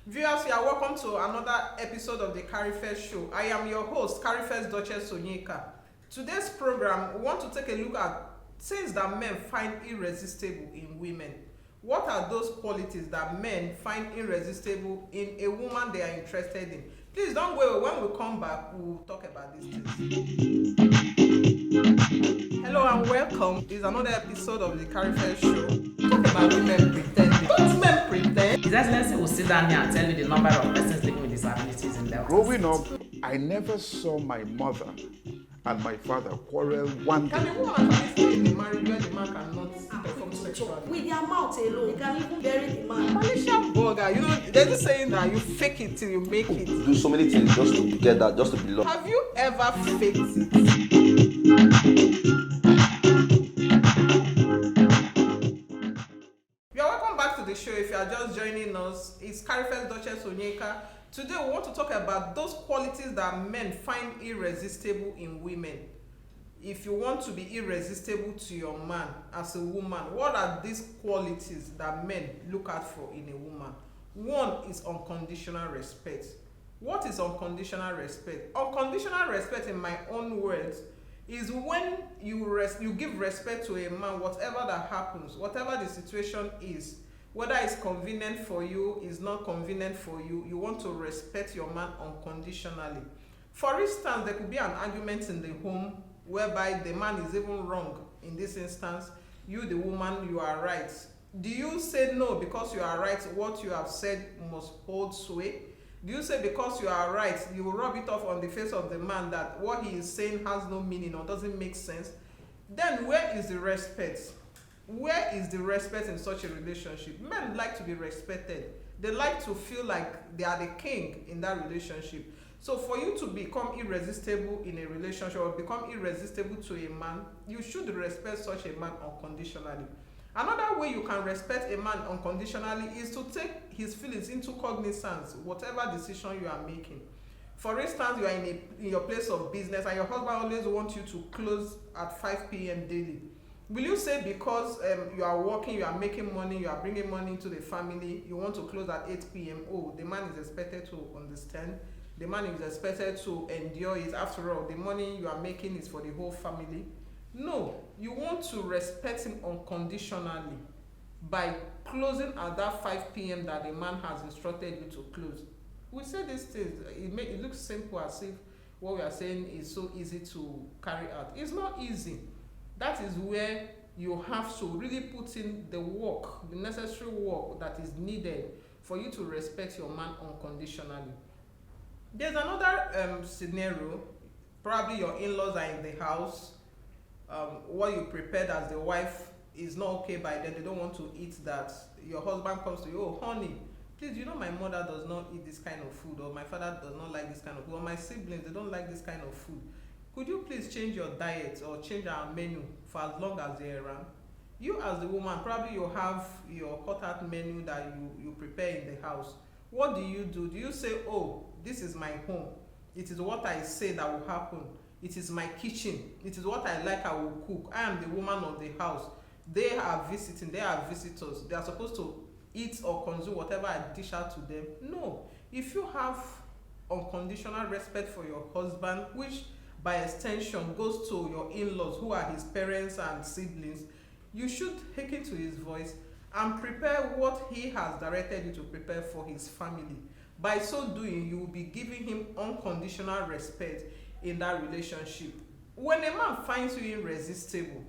Viewers, you are welcome to another episode of the Karifest show. I am your host, Karifest Duchess Onyeka. Today's program, we want to take a look at things that men find irresistible in women. What are those qualities that men find irresistible in a woman they are interested in? Please don't go away. When we come back, we'll talk about these things. Hello and welcome. This is another episode of the Karifest show. Talk about women pretending. Don't men pretend? His Excellency will sit down here and tell you the number of persons living with disabilities in the Growing up, I never saw my mother and my father quarrel one Can day. a woman actually stay in a marriage where the man cannot perform sexually? With their mouth alone, they can even bury the man. Malaysian burger, there's this saying that you fake it till you make it. Do so many things just to get that, just to belong. Have you ever faked it? You are welcome back to the show. If you are just joining us, it's Karifest Duchess Onyeka. Today we want to talk about those qualities that men find irresistible in women. If you want to be irresistible to your man as a woman, what are these qualities that men look out for in a woman? One is unconditional respect. What is unconditional respect? Unconditional respect, in my own words, is when you give respect to a man, whatever that happens, whatever the situation is, whether it's convenient for you, is not convenient for you, you want to respect your man unconditionally. For instance, there could be an argument in the home whereby the man is even wrong. In this instance, you, the woman, you are right. Do you say no because you are right, what you have said must hold sway? Do you say because you are right, you will rub it off on the face of the man that what he is saying has no meaning or doesn't make sense? Then where is the respect? Where is the respect in such a relationship? Men like to be respected. They like to feel like they are the king in that relationship. So for you to become irresistible in a relationship or become irresistible to a man, you should respect such a man unconditionally. Another way you can respect a man unconditionally is to take his feelings into cognizance, whatever decision you are making. For instance, you are in your place of business and your husband always wants you to close at 5 p.m. daily. Will you say because you are working, you are making money, you are bringing money into the family, you want to close at 8 p.m. Oh, the man is expected to understand. The man is expected to endure it. After all, the money you are making is for the whole family. No, you want to respect him unconditionally by closing at that 5 p.m. that the man has instructed you to close. We say these things, it looks simple as if what we are saying is so easy to carry out. It's not easy. That is where you have to really put in the work, the necessary work that is needed for you to respect your man unconditionally. There's another scenario. Probably your in-laws are in the house. What you prepared as the wife is not okay by then. They don't want to eat that. Your husband comes to you, oh honey, please, my mother does not eat this kind of food, or my father does not like this kind of food, or my siblings, they don't like this kind of food. Could you please change your diet or change our menu for as long as they're around? You as the woman, probably you have your cut out menu that you prepare in the house. What do? Do you say, oh, this is my home, it is what I say that will happen, it is my kitchen, it is what I like, I will cook, I am the woman of the house, they are visiting, they are visitors, they are supposed to eat or consume whatever I dish out to them? No. If you have unconditional respect for your husband, which by extension goes to your in-laws who are his parents and siblings, you should hearken to his voice and prepare what he has directed you to prepare for his family. By so doing, you will be giving him unconditional respect in that relationship. When a man finds you irresistible,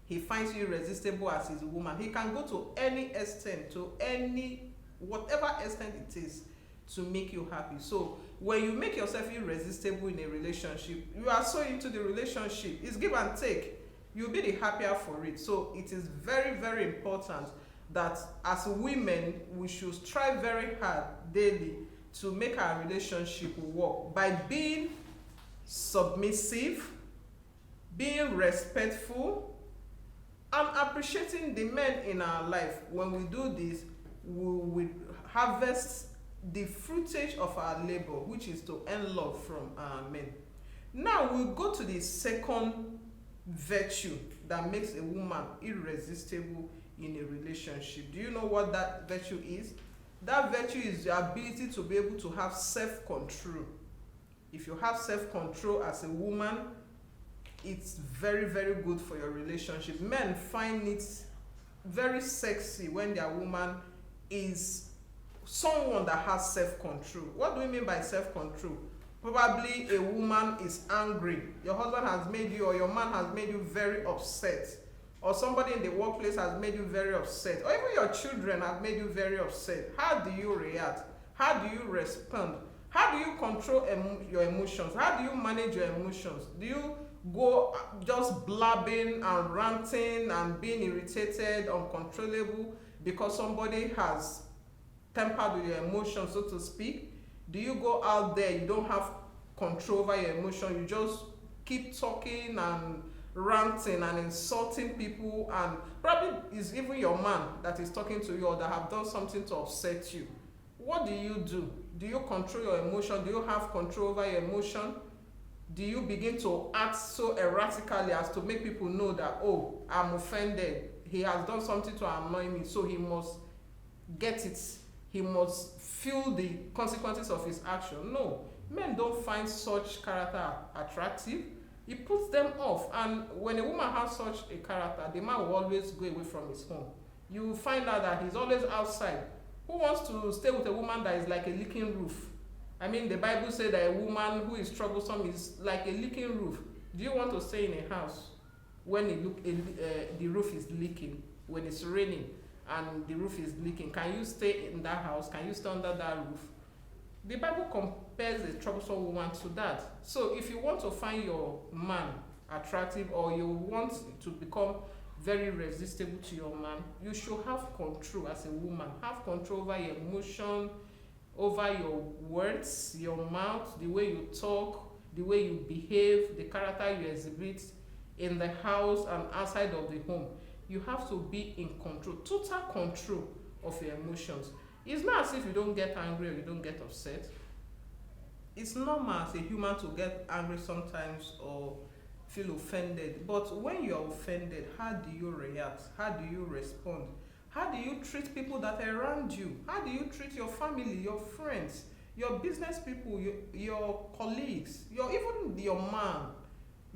he finds you irresistible as his woman, he can go to any extent, whatever extent it is, to make you happy. So when you make yourself irresistible in a relationship, you are so into the relationship, it's give and take, you'll be the happier for it. So it is very, very important that as women, we should strive very hard daily to make our relationship work by being submissive, being respectful, and appreciating the men in our life. When we do this, we will harvest the fruitage of our labor, which is to earn love from our men. Now we'll go to the second virtue that makes a woman irresistible in a relationship. Do you know what that virtue is? That virtue is the ability to be able to have self-control. If you have self-control as a woman, it's very, very good for your relationship. Men find it very sexy when their woman is someone that has self-control. What do we mean by self-control? Probably a woman is angry. Your husband has made you, or your man has made you very upset. Or somebody in the workplace has made you very upset. Or even your children have made you very upset. How do you react? How do you respond? How do you control your emotions? How do you manage your emotions? Do you go just blabbing and ranting and being irritated, uncontrollable because somebody has tempered with your emotions, so to speak? Do you go out there, you don't have control over your emotion, you just keep talking and ranting and insulting people, and probably it's even your man that is talking to you or that have done something to upset you? What do you do? Do you control your emotion? Do you have control over your emotion? Do you begin to act so erratically as to make people know that, oh, I'm offended, he has done something to annoy me, so he must get it, he must feel the consequences of his action? No, men don't find such character attractive. It puts them off, and when a woman has such a character, the man will always go away from his home. You will find out that he's always outside. Who wants to stay with a woman that is like a leaking roof? I mean, the Bible says that a woman who is troublesome is like a leaking roof. Do you want to stay in a house when the roof is leaking, when it's raining and the roof is leaking? Can you stay in that house? Can you stay under that roof? The Bible compares a troublesome woman to that. So if you want to find your man attractive, or you want to become very irresistible to your man, you should have control as a woman. Have control over your emotion, over your words, your mouth, the way you talk, the way you behave, the character you exhibit in the house and outside of the home. You have to be in control, total control of your emotions. It's not as if you don't get angry or you don't get upset. It's normal as a human to get angry sometimes or feel offended. But when you are offended, how do you react? How do you respond? How do you treat people that are around you? How do you treat your family, your friends, your business people, your colleagues, even your man,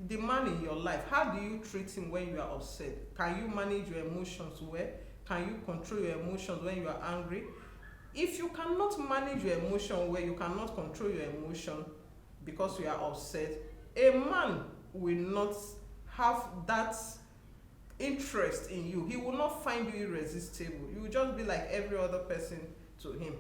the man in your life? How do you treat him when you are upset? Can you manage your emotions well? Can you control your emotions when you are angry? If you cannot manage your emotion well, you cannot control your emotion because you are upset, a man will not have that interest in you. He will not find you irresistible. You will just be like every other person to him.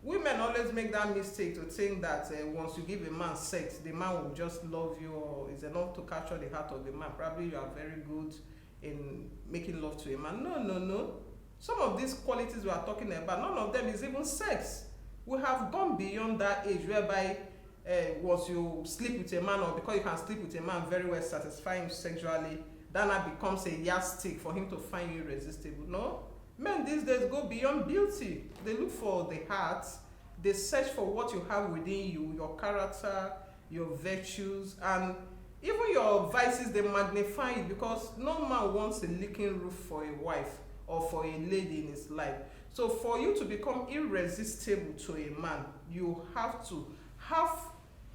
Women always make that mistake to think that once you give a man sex, the man will just love you or is enough to capture the heart of the man. Probably you are very good in making love to a man. No. Some of these qualities we are talking about, none of them is even sex. We have gone beyond that age whereby once you sleep with a man, or because you can sleep with a man very well, satisfy him sexually, that now becomes a yardstick for him to find you irresistible. No. Men these days go beyond beauty. They look for the heart. They search for what you have within you, your character, your virtues, and even your vices. They magnify it, because no man wants a leaking roof for a wife or for a lady in his life. So for you to become irresistible to a man, you have to have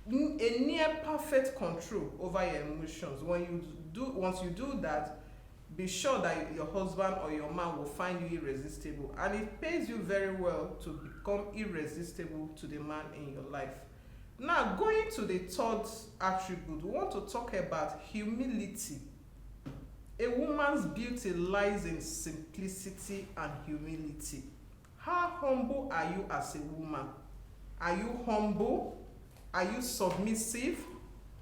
a near perfect control over your emotions. Once you do that, be sure that your husband or your man will find you irresistible, and it pays you very well to become irresistible to the man in your life. Now, going to the third attribute, we want to talk about humility. A woman's beauty lies in simplicity and humility. How humble are you as a woman? Are you humble? Are you submissive?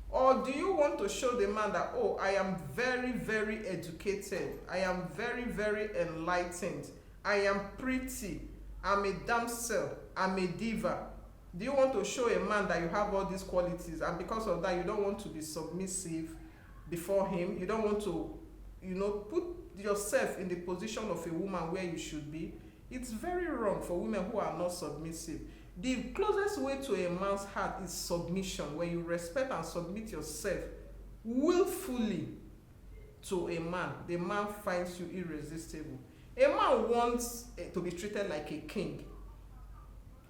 Or do you want to show the man that, oh, I am very, very educated, I am very, very enlightened, I am pretty, I'm a damsel, I'm a diva? Do you want to show a man that you have all these qualities, and because of that you don't want to be submissive before him? You don't want to, put yourself in the position of a woman where you should be? It's very wrong for women who are not submissive. The closest way to a man's heart is submission, where you respect and submit yourself willfully to a man. The man finds you irresistible. A man wants to be treated like a king.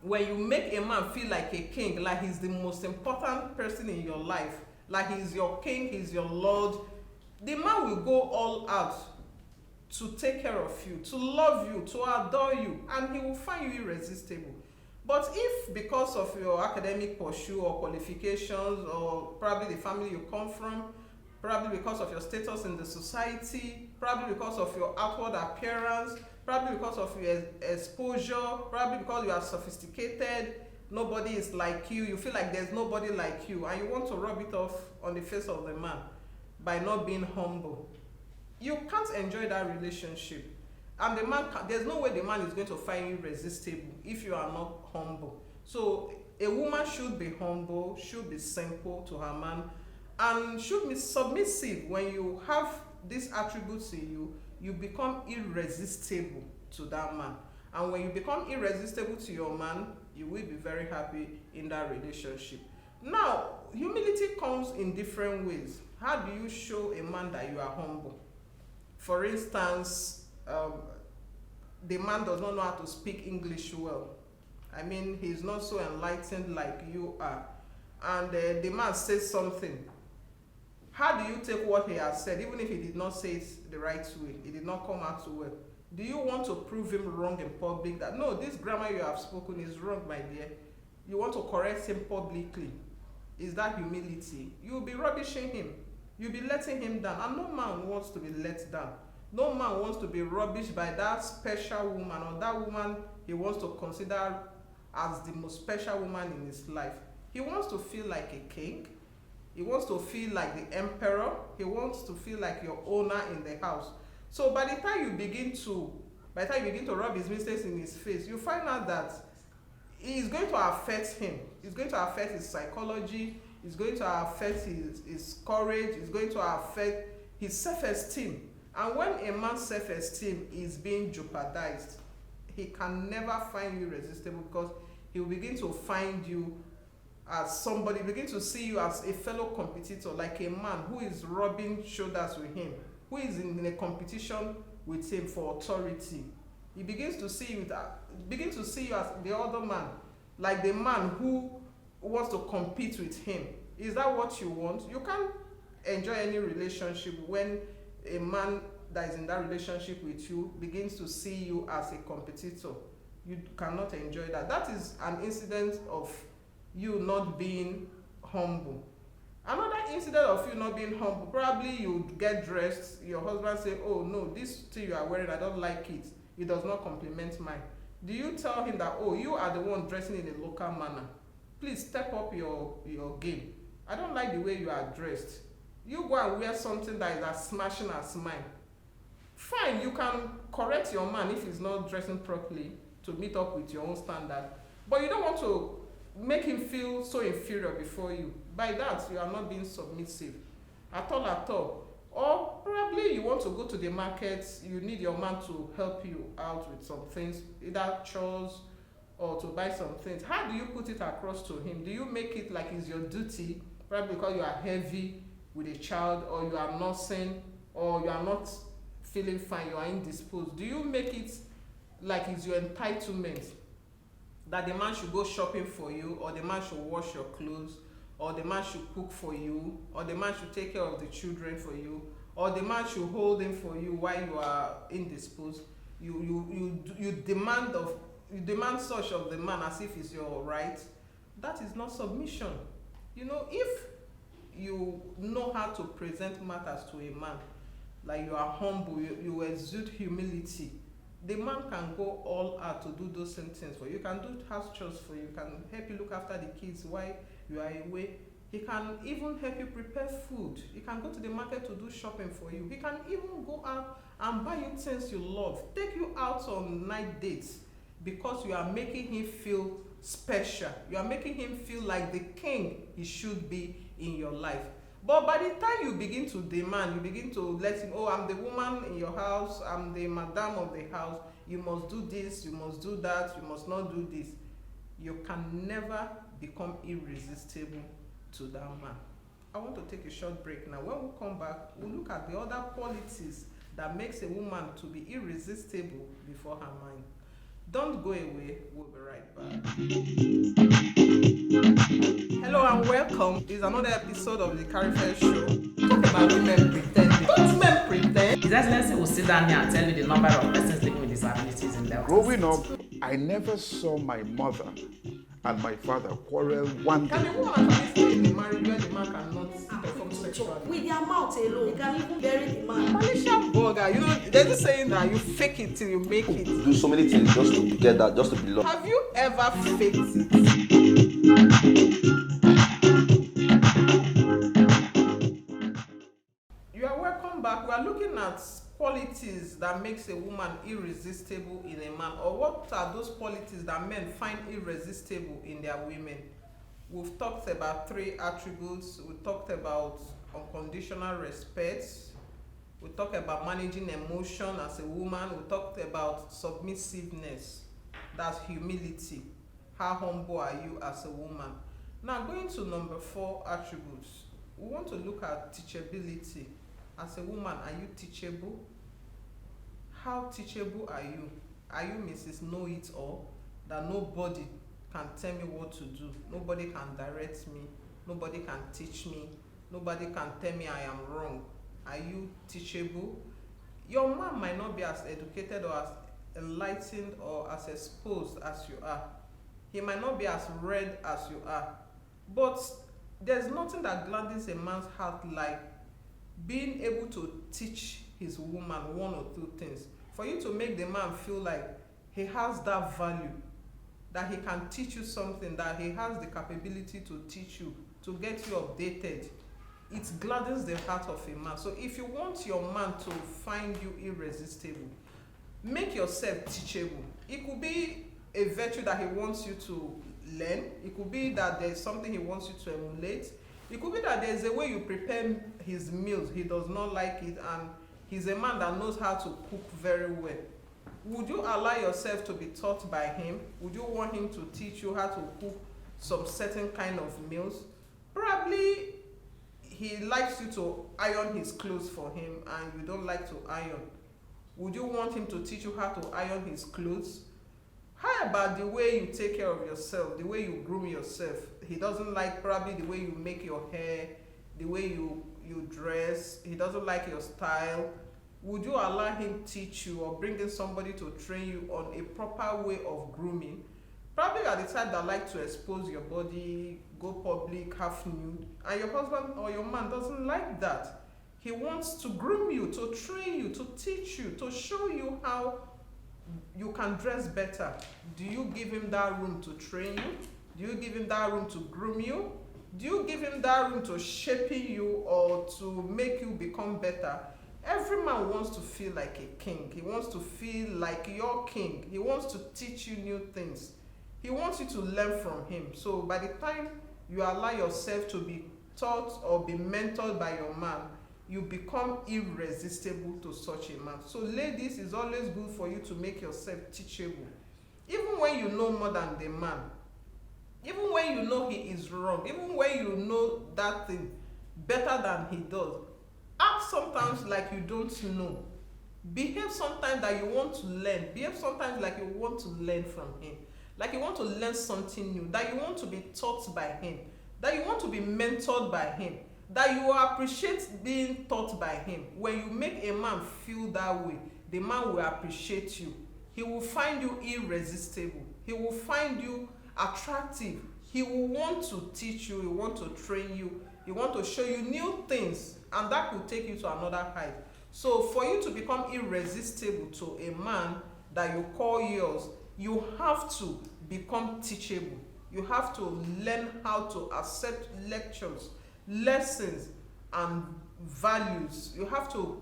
when you make a man feel like a king, like he's the most important person in your life, like he's your king, he's your lord, the man will go all out to take care of you, to love you, to adore you, and he will find you irresistible. But if because of your academic pursuit or qualifications, or probably the family you come from, probably because of your status in the society, probably because of your outward appearance, probably because of your exposure, probably because you are sophisticated, nobody is like you feel like there's nobody like you, and you want to rub it off on the face of the man by not being humble, you can't enjoy that relationship. And the man there's no way the man is going to find you irresistible if you are not humble. So a woman should be humble, should be simple to her man, and should be submissive. When you have these attributes in you, you become irresistible to that man. And when you become irresistible to your man, you will be very happy in that relationship. Now, humility comes in different ways. How do you show a man that you are humble? For instance, the man does not know how to speak English well. I mean, he's not so enlightened like you are. And the man says something. How do you take what he has said, even if he did not say it the right way, it did not come out so well? Do you want to prove him wrong in public, that no, this grammar you have spoken is wrong, my dear? You want to correct him publicly? Is that humility? You'll be rubbishing him. You'll be letting him down. And no man wants to be let down. No man wants to be rubbished by that special woman, or that woman he wants to consider as the most special woman in his life. He wants to feel like a king. He wants to feel like the emperor. He wants to feel like your owner in the house. So by the time you begin to rub his mistakes in his face, you find out that it's going to affect him. It's going to affect his psychology. It's going to affect his courage. It's going to affect his self-esteem. And when a man's self-esteem is being jeopardized, he can never find you irresistible, because he will begin to find you as somebody, begin to see you as a fellow competitor, like a man who is rubbing shoulders with him, who is in a competition with him for authority. He begins to see you as the other man, like the man who wants to compete with him. Is that what you want? You can't enjoy any relationship when a man that is in that relationship with you begins to see you as a competitor. You cannot enjoy that. That is an incident of you not being humble. Another incident of you not being humble, probably you get dressed, your husband say, oh no, this thing you are wearing, I don't like it. It does not compliment mine. Do you tell him that, oh, you are the one dressing in a local manner? Please step up your game. I don't like the way you are dressed. You go and wear something that is as smashing as mine. Fine, you can correct your man if he's not dressing properly to meet up with your own standard. But you don't want to make him feel so inferior before you. By that, you are not being submissive at all. Or probably you want to go to the market, you need your man to help you out with some things, either chores or to buy some things. How do you put it across to him? Do you make it like it's your duty, probably because you are heavy with a child, or you are nursing, or you are not feeling fine, you are indisposed? Do you make it like it's your entitlement that the man should go shopping for you, or the man should wash your clothes, or the man should cook for you, or the man should take care of the children for you, or the man should hold them for you while you are indisposed? You demand such of the man as if it's your right. That is not submission. If you know how to present matters to a man, like you are humble, you exude humility, the man can go all out to do those same things for you. You can do house chores for you, can help you look after the kids while you are away. He can even help you prepare food. He can go to the market to do shopping for you. He can even go out and buy you things you love, take you out on night dates, because you are making him feel special. You are making him feel like the king he should be in your life. But by the time you begin to demand, you begin to let him, oh, I'm the woman in your house, I'm the madam of the house, you must do this, you must do that, you must not do this, you can never become irresistible to that man. I want to take a short break now. When we come back, we'll look at the other qualities that makes a woman to be irresistible before her man. Don't go away, we'll be right back. Hello and welcome. This is another episode of the Karifest show. Talk about women pretending. Don't men pretend? His Excellency will sit down here and tell you the number of persons living with disabilities in Delta Growing State. up, I never saw my mother and my father quarrel one Can day. a woman actually stay in a marriage where the man cannot perform sexually? With their mouth alone, they can even bury the man. Malaysian burger, there's this saying that you fake it till you make it. Do so many things just to get that, just to belong. Have you ever faked it? You are welcome back. We are looking at qualities that makes a woman irresistible in a man, or what are those qualities that men find irresistible in their women. We've talked about 3 attributes. We talked about unconditional respect. We talked about managing emotion as a woman. We talked about submissiveness. That's humility. How humble are you as a woman? Now, going to number 4 attributes, we want to look at teachability. As a woman, are you teachable? How teachable are you? Are you Mrs. Know-it-all, that nobody can tell me what to do? Nobody can direct me. Nobody can teach me. Nobody can tell me I am wrong. Are you teachable? Your man might not be as educated or as enlightened or as exposed as you are. He might not be as read as you are. But there's nothing that gladdens a man's heart like being able to teach his woman 1 or 2 things. For you to make the man feel like he has that value, that he can teach you something, that he has the capability to teach you, to get you updated. It gladdens the heart of a man. So if you want your man to find you irresistible, make yourself teachable. It could be a virtue that he wants you to learn. It could be that there's something he wants you to emulate. It could be that there's a way you prepare his meals. He does not like it, and he's a man that knows how to cook very well. Would you allow yourself to be taught by him? Would you want him to teach you how to cook some certain kind of meals? Probably he likes you to iron his clothes for him and you don't like to iron. Would you want him to teach you how to iron his clothes? How about the way you take care of yourself, the way you groom yourself? He doesn't like probably the way you make your hair, the way you dress. He doesn't like your style. Would you allow him teach you or bring in somebody to train you on a proper way of grooming? Probably you are the type that like to expose your body, go public, half nude, and your husband or your man doesn't like that. He wants to groom you, to train you, to teach you, to show you how you can dress better. Do you give him that room to train you? Do you give him that room to groom you? Do you give him that room to shaping you or to make you become better? Every man wants to feel like a king. He wants to feel like your king. He wants to teach you new things. He wants you to learn from him. So by the time you allow yourself to be taught or be mentored by your man, you become irresistible to such a man. So ladies, it's always good for you to make yourself teachable. Even when you know more than the man, even when you know he is wrong, even when you know that thing better than he does, act sometimes like you don't know. Behave sometimes that you want to learn. Behave sometimes like you want to learn from him. Like you want to learn something new. That you want to be taught by him. That you want to be mentored by him. That you appreciate being taught by him. When you make a man feel that way, the man will appreciate you. He will find you irresistible. He will find you attractive. He will want to teach you. He will want to train you. He will want to show you new things. And that will take you to another height. So for you to become irresistible to a man that you call yours, you have to become teachable. You have to learn how to accept lectures, lessons, and values. You have to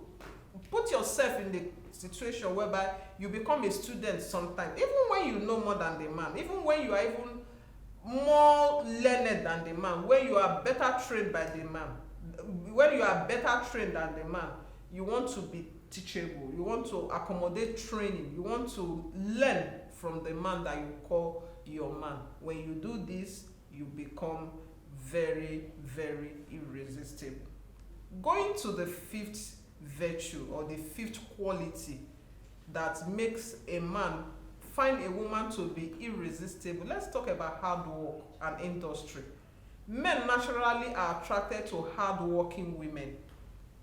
put yourself in the situation whereby you become a student sometimes, even when you know more than the man, even when you are even more learned than the man, when you are better trained by the man, when you are better trained than the man, you want to be teachable. You want to accommodate training. You want to learn from the man that you call your man. When you do this, you become very, very irresistible. Going to the 5th virtue or the 5th quality that makes a man find a woman to be irresistible, let's talk about hard work and industry. Men naturally are attracted to hardworking women.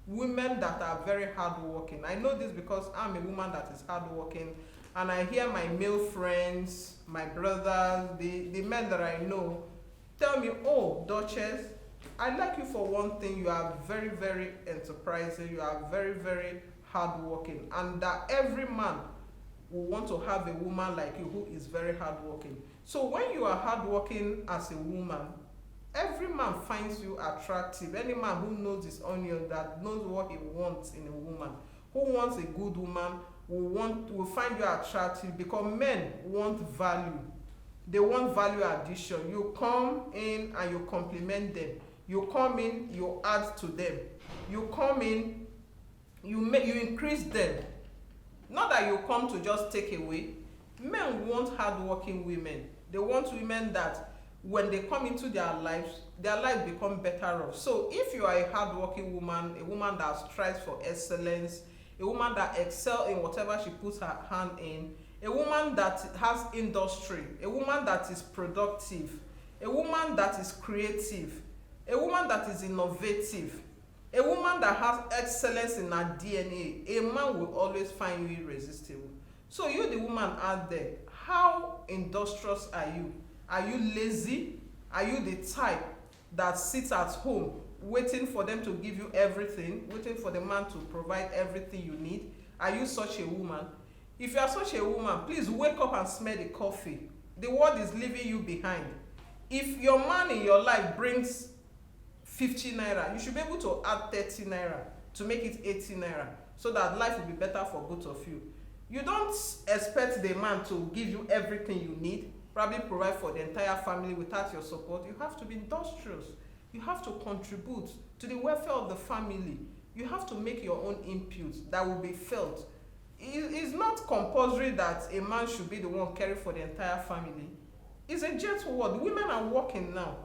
Women that are very hardworking. I know this because I'm a woman that is hardworking, and I hear my male friends, my brothers, the men that I know tell me, oh, Duchess, I like you for one thing, you are very, very enterprising, you are very, very hardworking, and that every man will want to have a woman like you who is very hardworking. So when you are hardworking as a woman, every man finds you attractive. Any man who knows his onion, that knows what he wants in a woman, who wants a good woman, will find you attractive, because men want value. They want value addition. You come in and you compliment them. You come in, you add to them. You come in, you increase them. Not that you come to just take away. Men want hardworking women. They want women that when they come into their lives become better off. So if you are a hardworking woman, a woman that strives for excellence, a woman that excels in whatever she puts her hand in, a woman that has industry, a woman that is productive, a woman that is creative, a woman that is innovative, a woman that has excellence in her DNA, a man will always find you irresistible. So you, the woman out there, how industrious are you? Are you lazy? Are you the type that sits at home waiting for them to give you everything, waiting for the man to provide everything you need? Are you such a woman? If you are such a woman, please wake up and smell the coffee. The world is leaving you behind. If your man in your life brings 50 naira, you should be able to add 30 naira to make it 80 naira, so that life will be better for both of you. You don't expect the man to give you everything you need, probably provide for the entire family without your support. You have to be industrious. You have to contribute to the welfare of the family. You have to make your own input that will be felt. It's not compulsory that a man should be the one caring for the entire family. It's a jet world. Women are working now.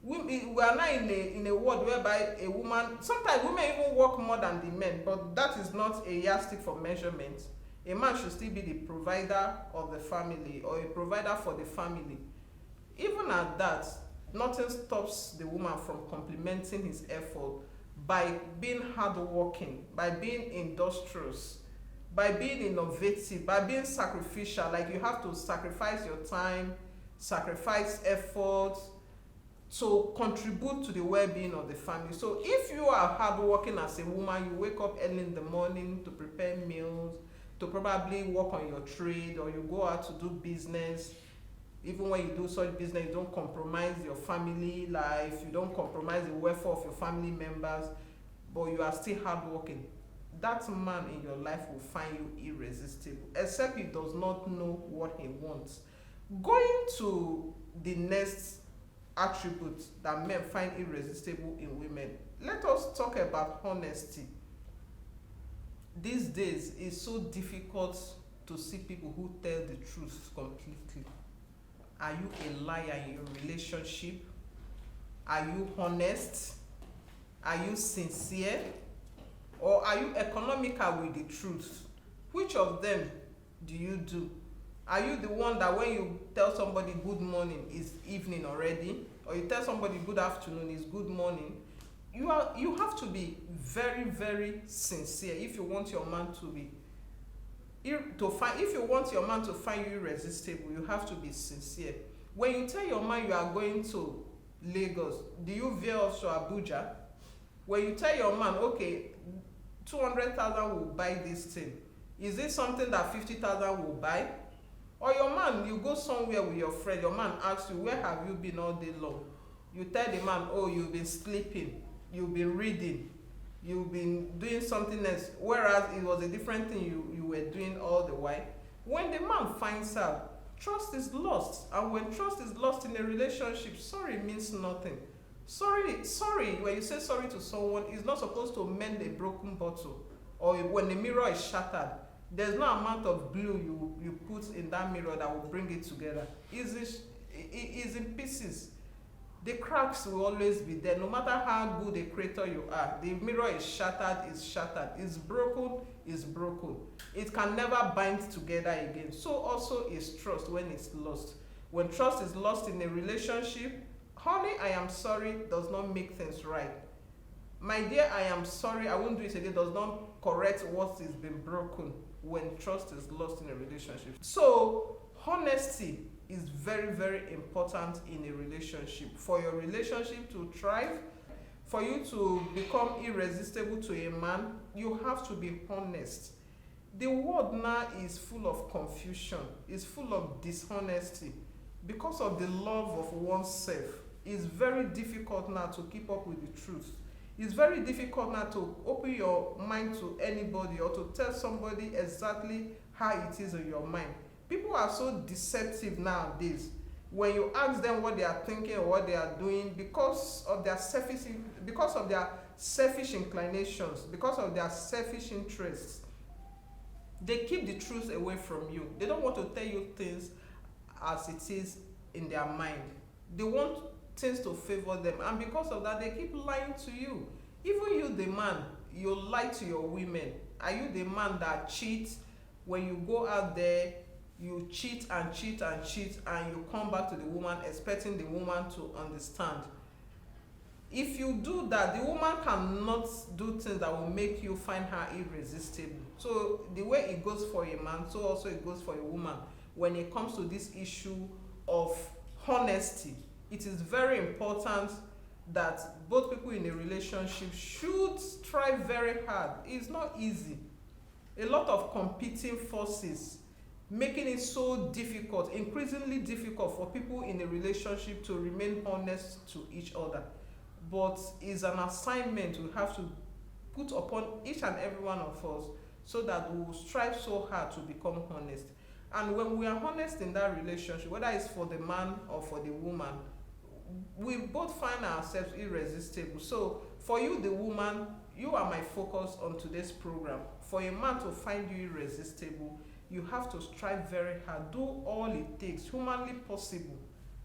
We are now in a world whereby a woman, sometimes women even work more than the men, but that is not a yardstick for measurement. A man should still be the provider of the family, or a provider for the family. Even at that, nothing stops the woman from complimenting his effort by being hardworking, by being industrious, by being innovative, by being sacrificial. Like, you have to sacrifice your time, sacrifice effort to contribute to the well-being of the family. So if you are hardworking as a woman, you wake up early in the morning to prepare meals, to probably work on your trade, or you go out to do business. Even when you do such business, you don't compromise your family life, you don't compromise the welfare of your family members, but you are still hardworking. That man in your life will find you irresistible, except he does not know what he wants. Going to the next attribute that men find irresistible in women, let us talk about honesty. These days, it's so difficult to see people who tell the truth completely. Are you a liar in your relationship? Are you honest? Are you sincere? Or are you economical with the truth? Which of them do you do? Are you the one that when you tell somebody good morning is evening already, or you tell somebody good afternoon is good morning? You have to be very, very sincere if you want your man to be if you want your man to find you irresistible. You have to be sincere. When you tell your man you are going to Lagos, do you veer off to Abuja? When you tell your man, okay, 200,000 will buy this thing, is it something that 50,000 will buy? Or your man, you go somewhere with your friend, your man asks you, where have you been all day long? You tell the man, oh, you've been sleeping, you've been reading, you've been doing something else, whereas it was a different thing you were doing all the while. When the man finds out, trust is lost. And when trust is lost in a relationship, sorry means nothing. Sorry, when you say sorry to someone, it's not supposed to mend a broken bottle. Or when the mirror is shattered, there's no amount of glue you put in that mirror that will bring it together. It's in pieces. The cracks will always be there. No matter how good a creator you are, the mirror is shattered, is broken, is broken. It can never bind together again. So also is trust when it's lost. When trust is lost in a relationship, honey, I am sorry does not make things right. My dear, I am sorry, I won't do it again does not correct what has been broken when trust is lost in a relationship. So honesty is very, very important in a relationship. For your relationship to thrive, for you to become irresistible to a man, you have to be honest. The world now is full of confusion, is full of dishonesty. Because of the love of oneself, it's very difficult now to keep up with the truth. It's very difficult now to open your mind to anybody or to tell somebody exactly how it is in your mind. People are so deceptive nowadays. When you ask them what they are thinking or what they are doing, because of their selfish inclinations, because of their selfish interests, they keep the truth away from you. They don't want to tell you things as it is in their mind. They want things to favor them, and because of that, they keep lying to you. Even you, the man, you lie to your women. Are you the man that cheats? When you go out there, you cheat and cheat and cheat, and you come back to the woman expecting the woman to understand. If you do that, the woman cannot do things that will make you find her irresistible. So the way it goes for a man, so also it goes for a woman. When it comes to this issue of honesty, it is very important that both people in a relationship should try very hard. It's not easy. A lot of competing forces making it so difficult, increasingly difficult for people in a relationship to remain honest to each other. But it's an assignment we have to put upon each and every one of us so that we will strive so hard to become honest. And when we are honest in that relationship, whether it's for the man or for the woman, we both find ourselves irresistible. So for you, the woman, you are my focus on today's program. For a man to find you irresistible, you have to strive very hard. Do all it takes, humanly possible.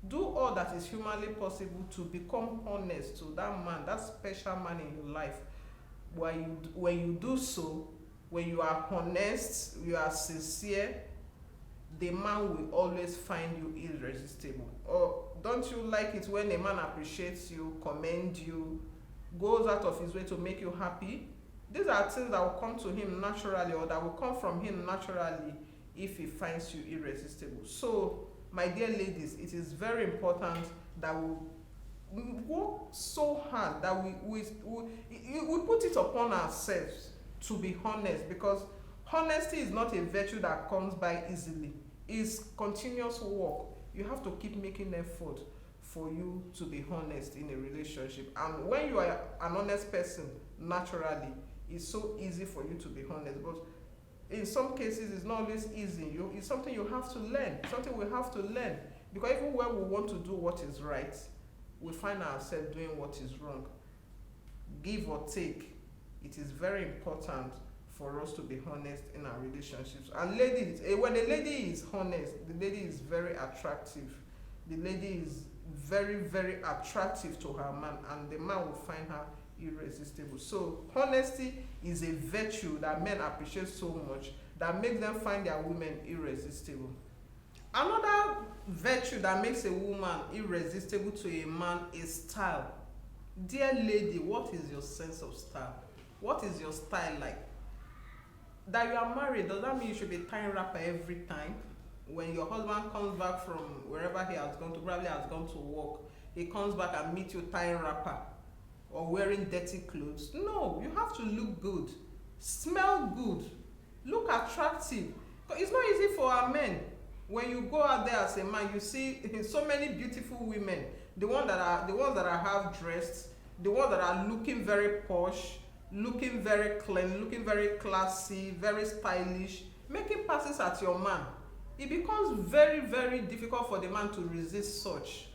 Do all that is humanly possible to become honest to that man, that special man in your life. When you do so, when you are honest, you are sincere, the man will always find you irresistible. Or don't you like it when a man appreciates you, commends you, goes out of his way to make you happy? These are things that will come to him naturally, or that will come from him naturally if he finds you irresistible. So, my dear ladies, it is very important that we work so hard that we put it upon ourselves to be honest, because honesty is not a virtue that comes by easily. It's continuous work. You have to keep making effort for you to be honest in a relationship. And when you are an honest person, naturally, it's so easy for you to be honest. But in some cases, it's not always easy. It's something you have to learn. Something we have to learn. Because even when we want to do what is right, we find ourselves doing what is wrong. Give or take, it is very important for us to be honest in our relationships. And ladies, when a lady is honest, the lady is very attractive. The lady is very, very attractive to her man, and the man will find her irresistible. So honesty is a virtue that men appreciate so much that makes them find their women irresistible. Another virtue that makes a woman irresistible to a man is style. Dear lady, what is your sense of style? What is your style like? That you are married, does that mean you should be tying wrapper every time? When your husband comes back from wherever he has gone to, probably has gone to work, he comes back and meets you tying wrapper or wearing dirty clothes? No, you have to look good, smell good, look attractive. It's not easy for our men. When you go out there as a man, you see so many beautiful women, the ones that are half dressed, the ones that are looking very posh, looking very clean, looking very classy, very stylish, making passes at your man. It becomes very, very difficult for the man to resist such.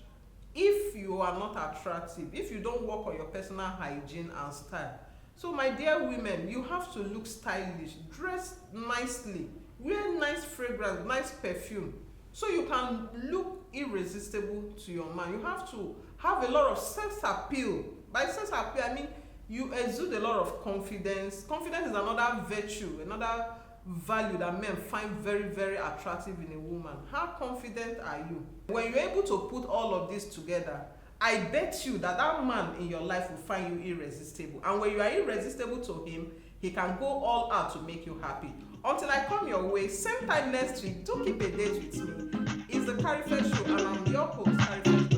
If you are not attractive, if you don't work on your personal hygiene and style. So my dear women, you have to look stylish, dress nicely, wear nice fragrance, nice perfume. So you can look irresistible to your man. You have to have a lot of sex appeal. By sex appeal, I mean you exude a lot of confidence. Confidence is another virtue, another value that men find very, very attractive in a woman. How confident are you? When you're able to put all of this together, I bet you that that man in your life will find you irresistible. And when you are irresistible to him, he can go all out to make you happy. Until I come your way, same time next week, do keep a date with me. It's the Karifest show, and I'm your host, Karifest.